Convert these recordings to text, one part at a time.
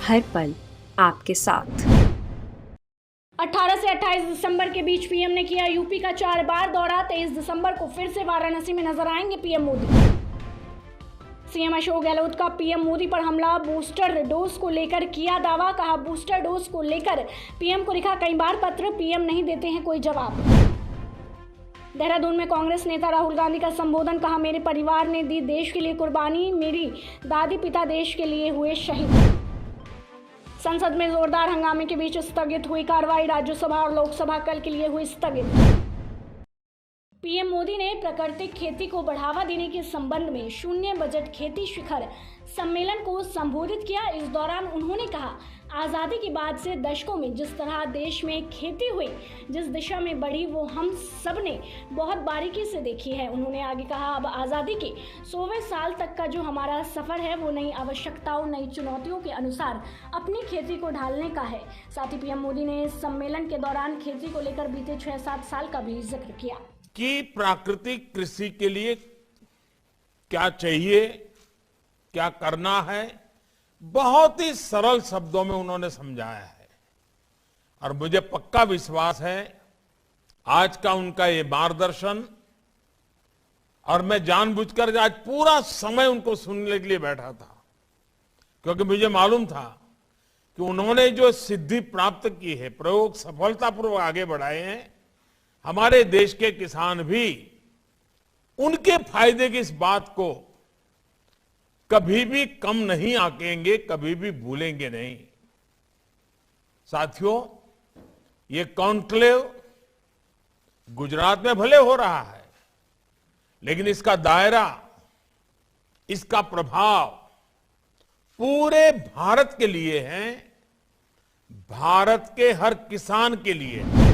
हर पल आपके साथ। 18 से 28 दिसंबर के बीच पीएम ने किया यूपी का 4 बार दौरा। 23 दिसंबर को फिर से वाराणसी में नजर आएंगे पीएम मोदी। सीएम अशोक गहलोत का पीएम मोदी पर हमला। बूस्टर डोज को लेकर किया दावा। कहा बूस्टर डोज को लेकर पीएम को लिखा कई बार पत्र, पीएम नहीं देते हैं कोई जवाब। देहरादून में कांग्रेस नेता राहुल गांधी का संबोधन। कहा मेरे परिवार ने दी देश के लिए कुर्बानी, मेरी दादी पिता देश के लिए हुए शहीद। संसद में जोरदार हंगामे के बीच स्थगित हुई कार्रवाई। राज्यसभा और लोकसभा कल के लिए हुई स्थगित। पीएम मोदी ने प्राकृतिक खेती को बढ़ावा देने के संबंध में शून्य बजट खेती शिखर सम्मेलन को संबोधित किया। इस दौरान उन्होंने कहा आज़ादी के बाद से दशकों में जिस तरह देश में खेती हुई, जिस दिशा में बढ़ी, वो हम सब ने बहुत बारीकी से देखी है। उन्होंने आगे कहा अब आज़ादी के 100वें साल तक का जो हमारा सफ़र है वो नई आवश्यकताओं, नई चुनौतियों के अनुसार अपनी खेती को ढालने का है। साथ ही पीएम मोदी ने सम्मेलन के दौरान खेती को लेकर बीते 6-7 साल का भी जिक्र किया कि प्राकृतिक कृषि के लिए क्या चाहिए, क्या करना है, बहुत ही सरल शब्दों में उन्होंने समझाया है। और मुझे पक्का विश्वास है आज का उनका ये मार्गदर्शन, और मैं जानबूझकर आज पूरा समय उनको सुनने के लिए बैठा था, क्योंकि मुझे मालूम था कि उन्होंने जो सिद्धि प्राप्त की है, प्रयोग सफलतापूर्वक आगे बढ़ाए हैं, हमारे देश के किसान भी उनके फायदे की इस बात को कभी भी कम नहीं आंकेंगे, कभी भी भूलेंगे नहीं। साथियों, ये कॉन्क्लेव गुजरात में भले हो रहा है, लेकिन इसका दायरा, इसका प्रभाव पूरे भारत के लिए है, भारत के हर किसान के लिए है।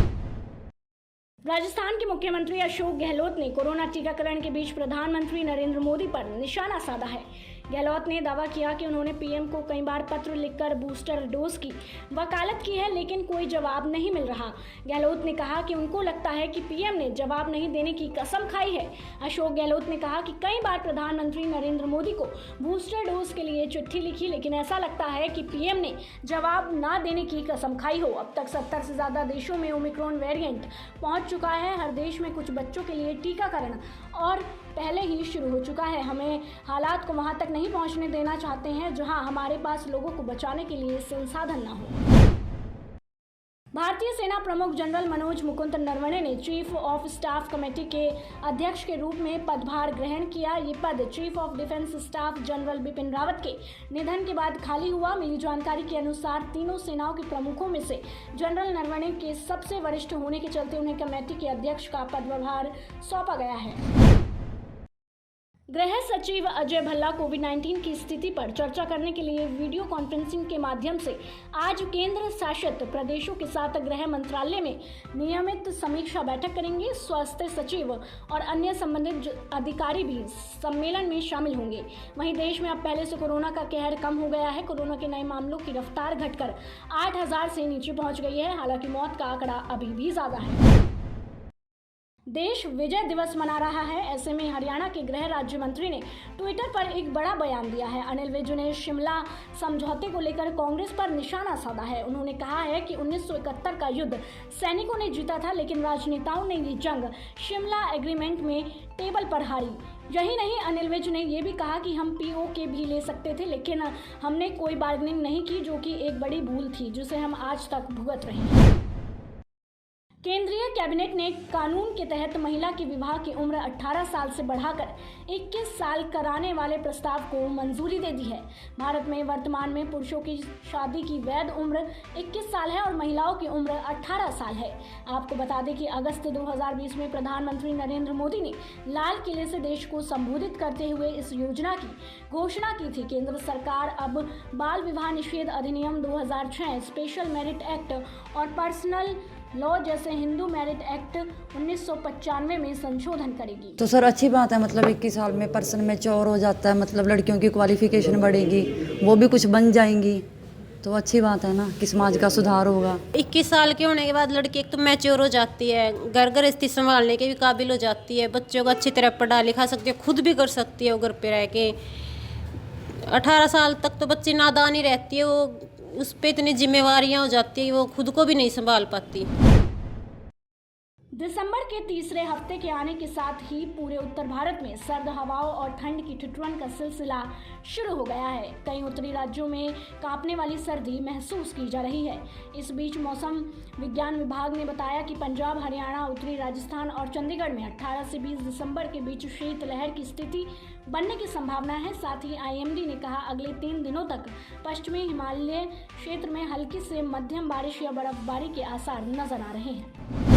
राजस्थान के मुख्यमंत्री अशोक गहलोत ने कोरोना टीकाकरण के बीच प्रधानमंत्री नरेंद्र मोदी पर निशाना साधा है। गहलोत ने दावा किया कि उन्होंने पीएम को कई बार पत्र लिखकर बूस्टर डोज की वकालत की है, लेकिन कोई जवाब नहीं मिल रहा। गहलोत ने कहा कि उनको लगता है कि पीएम ने जवाब नहीं देने की कसम खाई है। अशोक गहलोत ने कहा कि कई बार प्रधानमंत्री नरेंद्र मोदी को बूस्टर डोज के लिए चिट्ठी लिखी, लेकिन ऐसा लगता है कि पीएम ने जवाब ना देने की कसम खाई हो। अब तक 70 से ज्यादा देशों में ओमिक्रॉन वेरिएंट पहुंच चुका है। हर देश में कुछ बच्चों के लिए टीकाकरण और पहले ही शुरू हो चुका है। हमें हालात को वहां तक नहीं पहुंचने देना चाहते हैं जहां हमारे पास लोगों को बचाने के लिए संसाधन ना हो। भारतीय सेना प्रमुख जनरल मनोज मुकुंद नरवणे ने चीफ ऑफ स्टाफ कमेटी के अध्यक्ष के रूप में पदभार ग्रहण किया। ये पद chief of defence staff general Bipin Rawat के निधन के बाद खाली हुआ। मिली जानकारी के अनुसार तीनों सेनाओं के प्रमुखों में से जनरल नरवणे के सबसे वरिष्ठ होने के चलते उन्हें कमेटी के अध्यक्ष का पदभार सौंपा गया है। गृह सचिव अजय भल्ला कोविड-19 की स्थिति पर चर्चा करने के लिए वीडियो कॉन्फ्रेंसिंग के माध्यम से आज केंद्र शासित प्रदेशों के साथ गृह मंत्रालय में नियमित समीक्षा बैठक करेंगे। स्वास्थ्य सचिव और अन्य संबंधित अधिकारी भी सम्मेलन में शामिल होंगे। वहीं देश में अब पहले से कोरोना का कहर कम हो गया है। कोरोना के नए मामलों की रफ्तार घटकर 8,000 से नीचे पहुंच गई है। हालांकि मौत का आंकड़ा अभी भी ज्यादा है। देश विजय दिवस मना रहा है, ऐसे में हरियाणा के गृह राज्य मंत्री ने ट्विटर पर एक बड़ा बयान दिया है। अनिल विज ने शिमला समझौते को लेकर कांग्रेस पर निशाना साधा है। उन्होंने कहा है कि 1971 का युद्ध सैनिकों ने जीता था, लेकिन राजनेताओं ने ये जंग शिमला एग्रीमेंट में टेबल पर हारी। यही नहीं, अनिल विज ने यह भी कहा कि हम पीओके भी ले सकते थे, लेकिन हमने कोई बार्गेनिंग नहीं की, जो कि एक बड़ी भूल थी जिसे हम आज तक भुगत रहे हैं। केंद्रीय कैबिनेट ने कानून के तहत महिला की विवाह की उम्र 18 साल से बढ़ाकर 21 साल कराने वाले प्रस्ताव को मंजूरी दे दी है। भारत में वर्तमान में पुरुषों की शादी की वैध उम्र 21 साल है और महिलाओं की उम्र 18 साल है। आपको बता दें कि अगस्त 2020 में प्रधानमंत्री नरेंद्र मोदी ने लाल किले से देश को संबोधित करते हुए इस योजना की घोषणा की थी। केंद्र सरकार अब बाल विवाह निषेध अधिनियम 2006, स्पेशल मैरिट एक्ट और पर्सनल लॉ जैसे हिंदू मैरिट एक्ट 1995 में संशोधन करेगी। तो सर अच्छी बात है, मतलब 21 साल में पर्सन मैच्योर हो जाता है, मतलब लड़कियों की क्वालिफिकेशन बढ़ेगी, वो भी कुछ बन जाएंगी, तो अच्छी बात है ना कि समाज का सुधार होगा। 21 साल के होने के बाद लड़की एक तो मैच्योर हो जाती है, घर गृहस्थी संभालने के भी काबिल हो जाती है, बच्चों को अच्छी तरह पढ़ा लिखा सकती है, खुद भी कर सकती है वो घर पे रह के। 18 साल तक तो बच्ची नादान ही रहती है, वो उस पर इतनी जिम्मेवारियाँ हो जाती है कि वो खुद को भी नहीं संभाल पाती। दिसंबर के तीसरे हफ्ते के आने के साथ ही पूरे उत्तर भारत में सर्द हवाओं और ठंड की ठिठुरन का सिलसिला शुरू हो गया है। कई उत्तरी राज्यों में कांपने वाली सर्दी महसूस की जा रही है। इस बीच मौसम विज्ञान विभाग ने बताया कि पंजाब, हरियाणा, उत्तरी राजस्थान और चंडीगढ़ में 18 से 20 दिसंबर के बीच शीतलहर की स्थिति बनने की संभावना है। साथ ही IMD ने कहा अगले 3 दिनों तक पश्चिमी हिमालय क्षेत्र में हल्की से मध्यम बारिश या बर्फबारी के आसार नजर आ रहे हैं।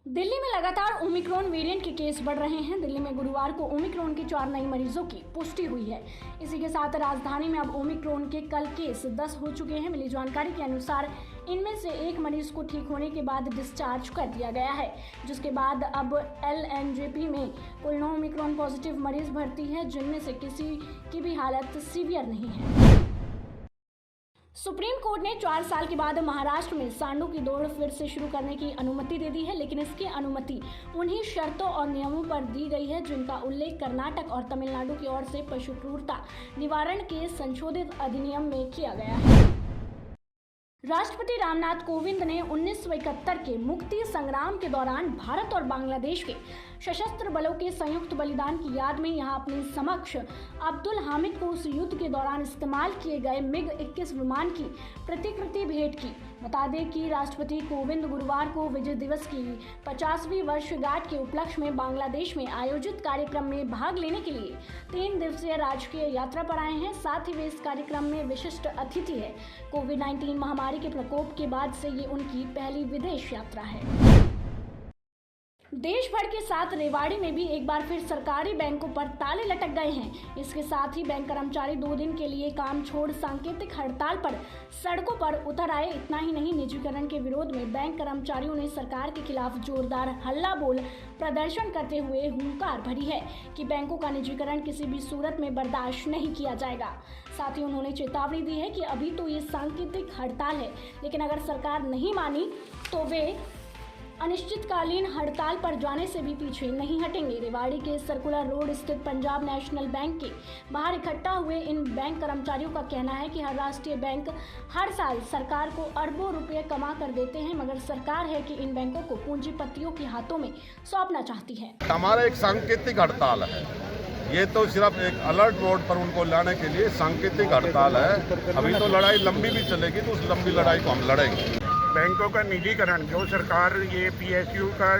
दिल्ली में लगातार ओमिक्रॉन वेरिएंट के केस बढ़ रहे हैं। दिल्ली में गुरुवार को ओमिक्रॉन के 4 नए मरीजों की पुष्टि हुई है। इसी के साथ राजधानी में अब ओमिक्रॉन के कल केस 10 हो चुके हैं। मिली जानकारी के अनुसार इनमें से एक मरीज को ठीक होने के बाद डिस्चार्ज कर दिया गया है, जिसके बाद अब LNJP में कुल 9 ओमिक्रॉन पॉजिटिव मरीज भर्ती है, जिनमें से किसी की भी हालत सीवियर नहीं है। सुप्रीम कोर्ट ने 4 साल के बाद महाराष्ट्र में सांडों की दौड़ फिर से शुरू करने की अनुमति दे दी है, लेकिन इसकी अनुमति उन्हीं शर्तों और नियमों पर दी गई है जिनका उल्लेख कर्नाटक और तमिलनाडु की ओर से पशु क्रूरता निवारण के संशोधित अधिनियम में किया गया है। राष्ट्रपति रामनाथ कोविंद ने 1971 के मुक्ति संग्राम के दौरान भारत और बांग्लादेश के सशस्त्र बलों के संयुक्त बलिदान की याद में यहां अपने समक्ष अब्दुल हामिद को उस युद्ध के दौरान इस्तेमाल किए गए MiG-21 विमान की प्रतिकृति भेंट की। बता दें कि राष्ट्रपति कोविंद गुरुवार को विजय दिवस की 50वीं वर्षगांठ के उपलक्ष्य में बांग्लादेश में आयोजित कार्यक्रम में भाग लेने के लिए 3 दिवसीय राजकीय यात्रा पर आए हैं। साथ ही वे इस कार्यक्रम में विशिष्ट अतिथि है। कोविड-19 महामारी के प्रकोप के बाद से ये उनकी पहली विदेश यात्रा है। देश भर के साथ रेवाड़ी में भी एक बार फिर सरकारी बैंकों पर ताले लटक गए हैं। इसके साथ ही बैंक कर्मचारी 2 दिन के लिए काम छोड़ सांकेतिक हड़ताल पर सड़कों पर उतर आए। इतना ही नहीं, निजीकरण के विरोध में बैंक कर्मचारियों ने सरकार के खिलाफ जोरदार हल्ला बोल प्रदर्शन करते हुए हुंकार भरी है कि बैंकों का निजीकरण किसी भी सूरत में बर्दाश्त नहीं किया जाएगा। साथ ही उन्होंने चेतावनी दी है कि अभी तो ये सांकेतिक हड़ताल है, लेकिन अगर सरकार नहीं मानी तो वे अनिश्चितकालीन हड़ताल पर जाने से भी पीछे नहीं हटेंगे। रेवाड़ी के सर्कुलर रोड स्थित पंजाब नेशनल बैंक के बाहर इकट्ठा हुए इन बैंक कर्मचारियों का कहना है कि हर राष्ट्रीय बैंक हर साल सरकार को अरबों रुपए कमा कर देते हैं, मगर सरकार है कि इन बैंकों को पूंजीपतियों के हाथों में सौंपना चाहती है। हमारा एक सांकेतिक हड़ताल है, ये तो सिर्फ एक अलर्ट मोड पर उनको लाने के लिए सांकेतिक हड़ताल है। अभी तो लड़ाई लंबी भी चलेगी, तो उस लंबी लड़ाई को हम लड़ेंगे। बैंकों का निजीकरण, जो सरकार ये PSU का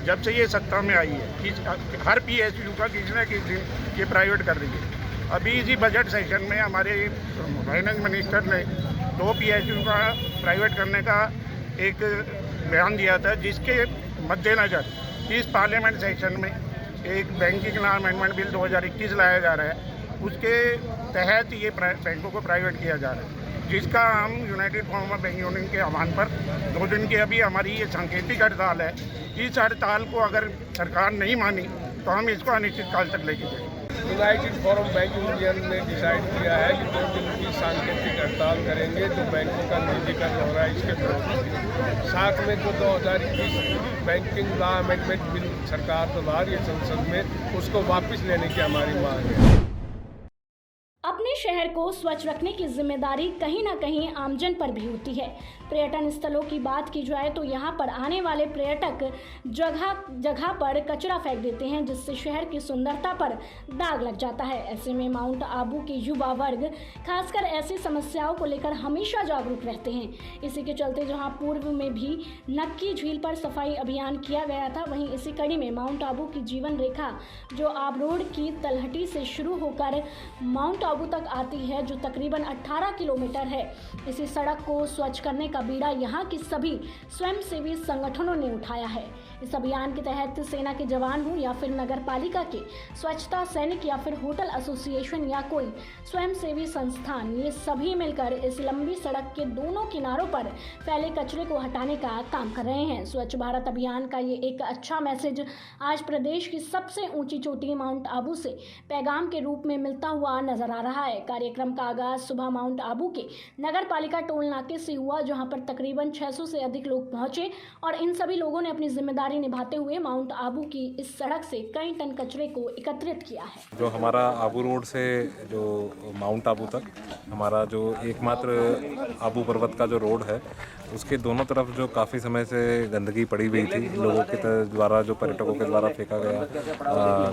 जब से ये सत्ता में आई है, हर PSU का किसी न किसी दिन ये प्राइवेट कर रही है। अभी इसी बजट सेशन में हमारे फाइनेंस मिनिस्टर ने 2 PSU का प्राइवेट करने का एक बयान दिया था, जिसके मद्देनज़र इस पार्लियामेंट सेशन में एक बैंकिंग लॉ अमेंडमेंट बिल 2021 लाया जा रहा है। उसके तहत ये बैंकों को प्राइवेट किया जा रहा है, जिसका हम यूनाइटेड फार्मा बैंक यूनियन के आह्वान पर 2 दिन की अभी हमारी ये सांकेतिक हड़ताल है। इस हड़ताल को अगर सरकार नहीं मानी तो हम इसको अनिश्चितकाल तक लेके जाएंगे। यूनाइटेड फॉरम बैंक यूनियन ने डिसाइड किया है कि 2 दिन की सांकेतिक हड़ताल करेंगे। जो बैंकों का निजीकरण हो रहा है इसके विरोध, साथ में जो 2021 बैंकिंग लॉ अमेंडमेंट बिल सरकार द्वारा ये संसद में, उसको वापस लेने की हमारी मांग है। अपने शहर को स्वच्छ रखने की जिम्मेदारी कहीं ना कहीं आमजन पर भी होती है। पर्यटन स्थलों की बात की जाए तो यहाँ पर आने वाले पर्यटक जगह जगह पर कचरा फेंक देते हैं, जिससे शहर की सुंदरता पर दाग लग जाता है। ऐसे में माउंट आबू के युवा वर्ग खासकर ऐसी समस्याओं को लेकर हमेशा जागरूक रहते हैं। इसी के चलते जहाँ पूर्व में भी नक्की झील पर सफाई अभियान किया गया था, वहीं इसी कड़ी में माउंट आबू की जीवन रेखा जो आबरोड की तलहटी से शुरू होकर माउंट आबू तक आती है, जो तकरीबन 18 किलोमीटर है। इसी सड़क को स्वच्छ करने का बीड़ा यहाँ की सभी स्वयंसेवी संगठनों ने उठाया है। इस अभियान के तहत सेना के जवान हो या फिर नगर पालिका के स्वच्छता सैनिक या फिर होटल एसोसिएशन या कोई स्वयंसेवी संस्थान, ये सभी मिलकर इस लंबी सड़क के दोनों किनारों पर फैले कचरे को हटाने का काम कर रहे हैं। स्वच्छ भारत अभियान का ये एक अच्छा मैसेज आज प्रदेश की सबसे ऊंची चोटी माउंट आबू से पैगाम के रूप में मिलता हुआ नजर आ रहा है। कार्यक्रम का आगाज सुबह माउंट आबू के नगर पालिका टोल नाके से हुआ, जहां पर तकरीबन 600 से अधिक लोग पहुंचे और इन सभी लोगों ने अपनी जिम्मेदारी निभाते हुए माउंट आबू की इस सड़क से कई टन कचरे को एकत्रित किया है। जो हमारा आबू रोड से जो माउंट आबू तक हमारा जो एकमात्र आबू पर्वत का जो रोड है, उसके दोनों तरफ जो काफ़ी समय से गंदगी पड़ी हुई थी, लोगों के द्वारा, जो पर्यटकों के द्वारा फेंका गया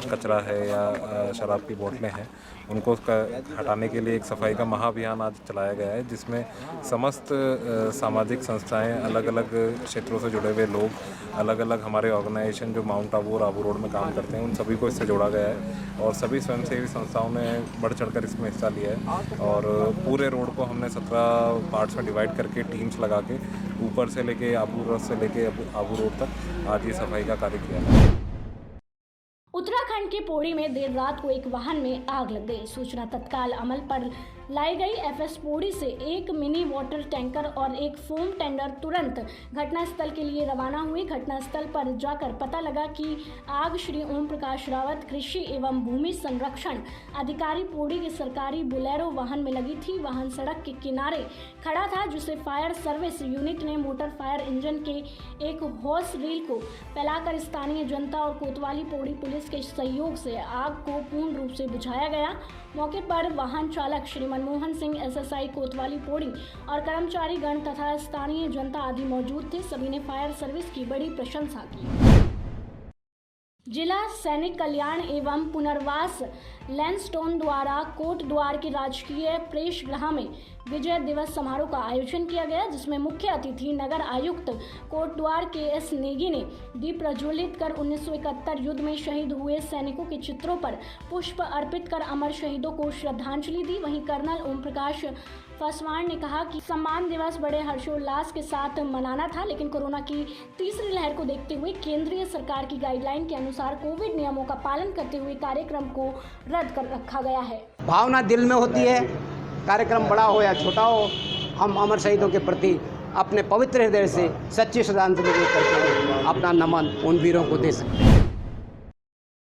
कचरा है या शराब की बोतलें हैं, उनको हटाने के लिए एक सफाई का महाअभियान आज चलाया गया है, जिसमें समस्त सामाजिक संस्थाएं, अलग अलग क्षेत्रों से जुड़े हुए लोग, अलग अलग हमारे ऑर्गेनाइजेशन जो माउंट आबू और आबू रोड में काम करते हैं, उन सभी को इससे जोड़ा गया है और सभी स्वयंसेवी संस्थाओं ने बढ़ चढ़कर इसमें हिस्सा लिया है। और पूरे रोड को हमने 17 पार्ट्स में डिवाइड करके टीम्स लगा के ऊपर से लेके आबू रोड से लेके आबू रोड तक आज ये सफाई का कार्य किया है। उत्तराखंड के पौड़ी में देर रात को एक वाहन में आग लग गई। सूचना तत्काल अमल पर लाई गई। एफएस पौड़ी से एक मिनी वाटर टैंकर और एक फोम टेंडर तुरंत घटनास्थल के लिए रवाना हुए। घटनास्थल पर जाकर पता लगा कि आग श्री ओम प्रकाश रावत कृषि एवं भूमि संरक्षण अधिकारी पौड़ी के सरकारी बोलेरो वाहन में लगी थी। वाहन सड़क के किनारे खड़ा था, जिसे फायर सर्विस यूनिट ने मोटर फायर इंजन के एक हॉस रील को फैलाकर स्थानीय जनता और कोतवाली पौड़ी पुलिस के सहयोग से आग को पूर्ण रूप से बुझाया गया। मौके पर वाहन चालक श्री मनमोहन सिंह, एसएसआई कोतवाली पौड़ी और कर्मचारी गण तथा स्थानीय जनता आदि मौजूद थे। सभी ने फायर सर्विस की बड़ी प्रशंसा की। जिला सैनिक कल्याण एवं पुनर्वास लैंसस्टोन द्वारा कोट द्वार के राजकीय प्रेक्षागृह में विजय दिवस समारोह का आयोजन किया गया, जिसमें मुख्य अतिथि नगर आयुक्त कोट द्वार के एस नेगी ने दीप प्रज्वलित कर 1971 युद्ध में शहीद हुए सैनिकों के चित्रों पर पुष्प अर्पित कर अमर शहीदों को श्रद्धांजलि दी। वहीं कर्नल ओम प्रकाश पासवान ने कहा कि सम्मान दिवस बड़े हर्षोल्लास के साथ मनाना था, लेकिन कोरोना की तीसरी लहर को देखते हुए केंद्रीय सरकार की गाइडलाइन के अनुसार कोविड नियमों का पालन करते हुए कार्यक्रम को रद्द कर रखा गया है। भावना दिल में होती है, कार्यक्रम बड़ा हो या छोटा हो, हम अमर शहीदों के प्रति अपने पवित्र हृदय से सच्ची श्रद्धांजलि करके अपना नमन उन वीरों को दे सकते हैं।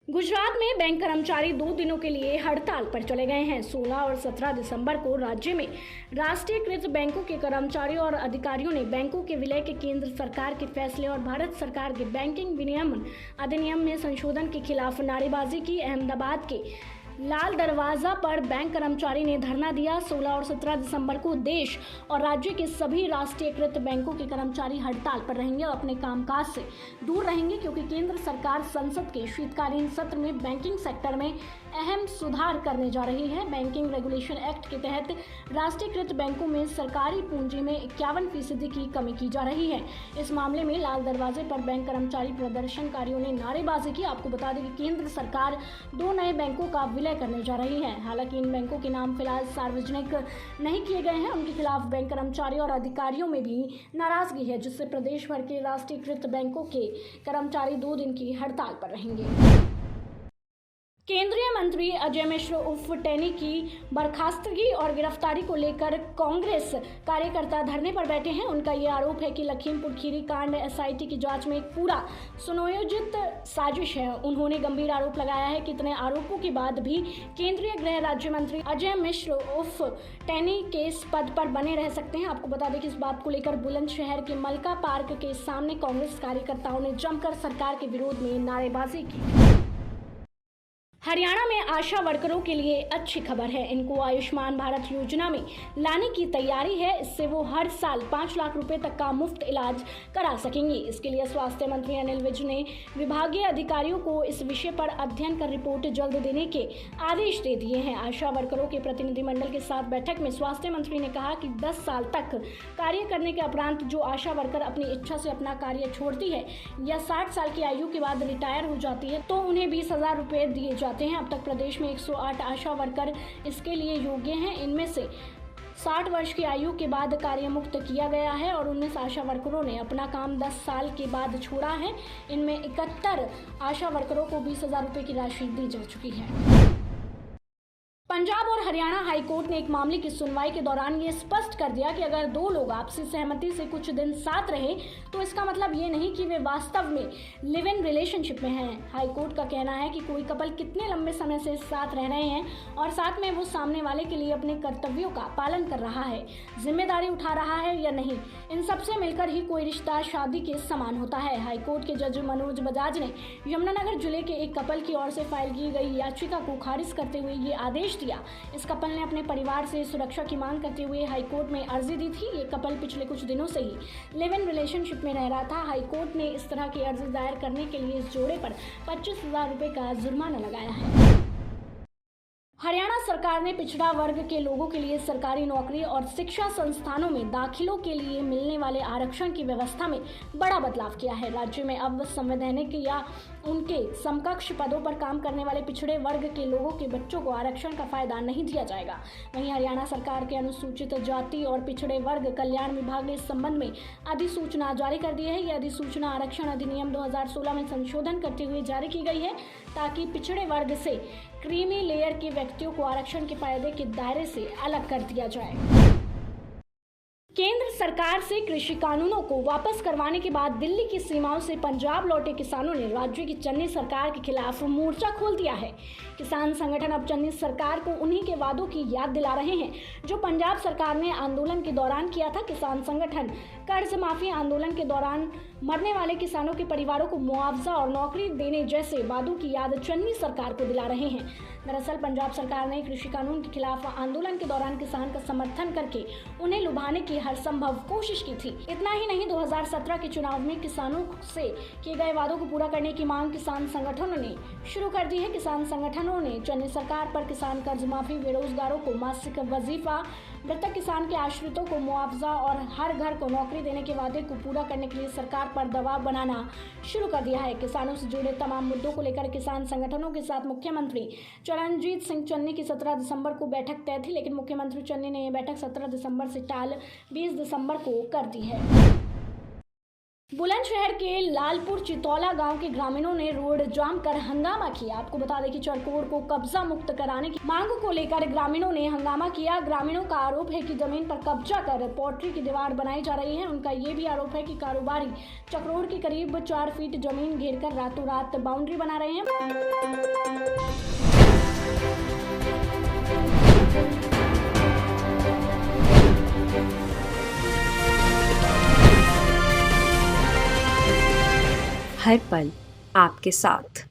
गुजरात में बैंक कर्मचारी 2 दिनों के लिए हड़ताल पर चले गए हैं। 16 और 17 दिसंबर को राज्य में राष्ट्रीयकृत बैंकों के कर्मचारियों और अधिकारियों ने बैंकों के विलय के केंद्र सरकार के फैसले और भारत सरकार के बैंकिंग विनियमन अधिनियम में संशोधन के खिलाफ नारेबाजी की। अहमदाबाद के लाल दरवाजा पर बैंक कर्मचारी ने धरना दिया। 16 और 17 दिसंबर को देश और राज्य के सभी राष्ट्रीयकृत बैंकों के कर्मचारी हड़ताल पर रहेंगे और अपने कामकाज से दूर रहेंगे, क्योंकि केंद्र सरकार संसद के शीतकालीन सत्र में बैंकिंग सेक्टर में अहम सुधार करने जा रही है। बैंकिंग रेगुलेशन एक्ट के तहत राष्ट्रीयकृत बैंकों में सरकारी पूंजी में 51% की कमी की जा रही है। इस मामले में लाल दरवाजे पर बैंक कर्मचारी प्रदर्शनकारियों ने नारेबाजी की। आपको बता दें कि केंद्र सरकार 2 नए बैंकों का विलय करने जा रही है। हालांकि इन बैंकों के नाम फिलहाल सार्वजनिक नहीं किए गए हैं। उनके खिलाफ बैंक कर्मचारियों और अधिकारियों में भी नाराजगी है, जिससे प्रदेश भर के राष्ट्रीयकृत बैंकों के कर्मचारी 2 दिन की हड़ताल पर रहेंगे। केंद्रीय मंत्री अजय मिश्र उर्फ टेनी की बर्खास्तगी और गिरफ्तारी को लेकर कांग्रेस कार्यकर्ता धरने पर बैठे हैं। उनका ये आरोप है कि लखीमपुर खीरी कांड एसआईटी की जांच में एक पूरा सुनियोजित साजिश है। उन्होंने गंभीर आरोप लगाया है कि इतने आरोपों के बाद भी केंद्रीय गृह राज्य मंत्री अजय मिश्र उर्फ टेनी के इस पद पर बने रह सकते हैं। आपको बता दें कि इस बात को लेकर बुलंदशहर के मलका पार्क के सामने कांग्रेस कार्यकर्ताओं ने जमकर सरकार के विरोध में नारेबाजी की। हरियाणा में आशा वर्करों के लिए अच्छी खबर है। इनको आयुष्मान भारत योजना में लाने की तैयारी है। इससे वो हर साल 5 लाख रुपए तक का मुफ्त इलाज करा सकेंगी। इसके लिए स्वास्थ्य मंत्री अनिल विज ने विभागीय अधिकारियों को इस विषय पर अध्ययन कर रिपोर्ट जल्द देने के आदेश दे दिए हैं। आशा वर्करों के प्रतिनिधिमंडल के साथ बैठक में स्वास्थ्य मंत्री ने कहा कि 10 साल तक कार्य करने के उपरांत जो आशा वर्कर अपनी इच्छा से अपना कार्य छोड़ती है या 60 साल की आयु के बाद रिटायर हो जाती है, तो उन्हें 20,000 रुपए दिए जाते हैं। अब तक प्रदेश में 108 आशा वर्कर इसके लिए योग्य हैं। इनमें से 60 वर्ष की आयु के बाद कार्य मुक्त किया गया है और 19 आशा वर्करों ने अपना काम 10 साल के बाद छोड़ा है। इनमें 71 आशा वर्करों को 20,000 रुपए की राशि दी जा चुकी है। पंजाब और हरियाणा हाईकोर्ट ने एक मामले की सुनवाई के दौरान ये स्पष्ट कर दिया कि अगर दो लोग आपसी सहमति से कुछ दिन साथ रहे तो इसका मतलब ये नहीं कि वे वास्तव में लिव इन रिलेशनशिप में हैं। हाईकोर्ट का कहना है कि कोई कपल कितने लंबे समय से साथ रह रहे हैं और साथ में वो सामने वाले के लिए अपने कर्तव्यों का पालन कर रहा है, जिम्मेदारी उठा रहा है या नहीं, इन सबसे मिलकर ही कोई रिश्ता शादी के समान होता है। हाईकोर्ट के जज मनोज बजाज ने यमुनानगर जिले के एक कपल की ओर से फाइल की गई याचिका को खारिज करते हुए ये आदेश दिया। इस कपल ने अपने परिवार से सुरक्षा की मांग करते हुए हाईकोर्ट में अर्जी दी थी। ये कपल पिछले कुछ दिनों से ही लिव इन रिलेशनशिप में रह रहा था। हाईकोर्ट ने इस तरह की अर्जी दायर करने के लिए इस जोड़े पर 25,000 रुपए का जुर्माना लगाया है। हरियाणा सरकार ने पिछड़ा वर्ग के लोगों के लिए सरकारी नौकरी और शिक्षा संस्थानों में दाखिलों के लिए मिलने वाले आरक्षण की व्यवस्था में बड़ा बदलाव किया है। राज्य में अब संवैधानिक या उनके समकक्ष पदों पर काम करने वाले पिछड़े वर्ग के लोगों के बच्चों को आरक्षण का फायदा नहीं दिया जाएगा। वहीं हरियाणा सरकार के अनुसूचित जाति और पिछड़े वर्ग कल्याण विभाग ने इस संबंध में अधिसूचना जारी कर दी है। यह अधिसूचना आरक्षण अधिनियम 2016 में संशोधन करते हुए जारी की गई है ताकि पिछड़े वर्ग से क्रीमी लेयर के व्यक्तियों को आरक्षण के फायदे के दायरे से अलग कर दिया जाए। केंद्र सरकार से कृषि कानूनों को वापस करवाने के बाद दिल्ली की सीमाओं से पंजाब लौटे किसानों ने राज्य की चन्नी सरकार के खिलाफ मोर्चा खोल दिया है। किसान संगठन अब चन्नी सरकार को उन्हीं के वादों की याद दिला रहे हैं जो पंजाब सरकार ने आंदोलन के दौरान किया था। किसान संगठन कर्ज माफी आंदोलन के दौरान मरने वाले किसानों के परिवारों को मुआवजा और नौकरी देने जैसे वादों की याद चन्नी सरकार को दिला रहे हैं। दरअसल पंजाब सरकार ने कृषि कानून के खिलाफ आंदोलन के दौरान किसान का समर्थन करके उन्हें लुभाने की हर संभव कोशिश की थी। इतना ही नहीं, 2017 के चुनाव में किसानों से किए गए वादों को पूरा करने की मांग किसान संगठनों ने शुरू कर दी है। किसान संगठनों ने चन्नी सरकार पर किसान कर्ज माफी, बेरोजगारों को मासिक वजीफा, मृतक किसान के आश्रितों को मुआवजा और हर घर को नौकरी देने के वादे को पूरा करने के लिए सरकार पर दबाव बनाना शुरू कर दिया है। किसानों से जुड़े तमाम मुद्दों को लेकर किसान संगठनों के साथ मुख्यमंत्री चरणजीत सिंह चन्नी की 17 दिसंबर को बैठक तय थी, लेकिन मुख्यमंत्री चन्नी ने यह बैठक 17 दिसंबर से टाल 20 दिसंबर को कर दी है। बुलंदशहर के लालपुर चितौला गांव के ग्रामीणों ने रोड जाम कर हंगामा किया। आपको बता दें कि चरकोड़ को कब्जा मुक्त कराने की मांग को लेकर ग्रामीणों ने हंगामा किया। ग्रामीणों का आरोप है कि जमीन पर कब्जा कर पोल्ट्री की दीवार बनाई जा रही है। उनका ये भी आरोप है कि कारोबारी चक्रोड़ के करीब 4 फीट जमीन घेरकर रातों रात बाउंड्री बना रहे हैं। हर पल आपके साथ।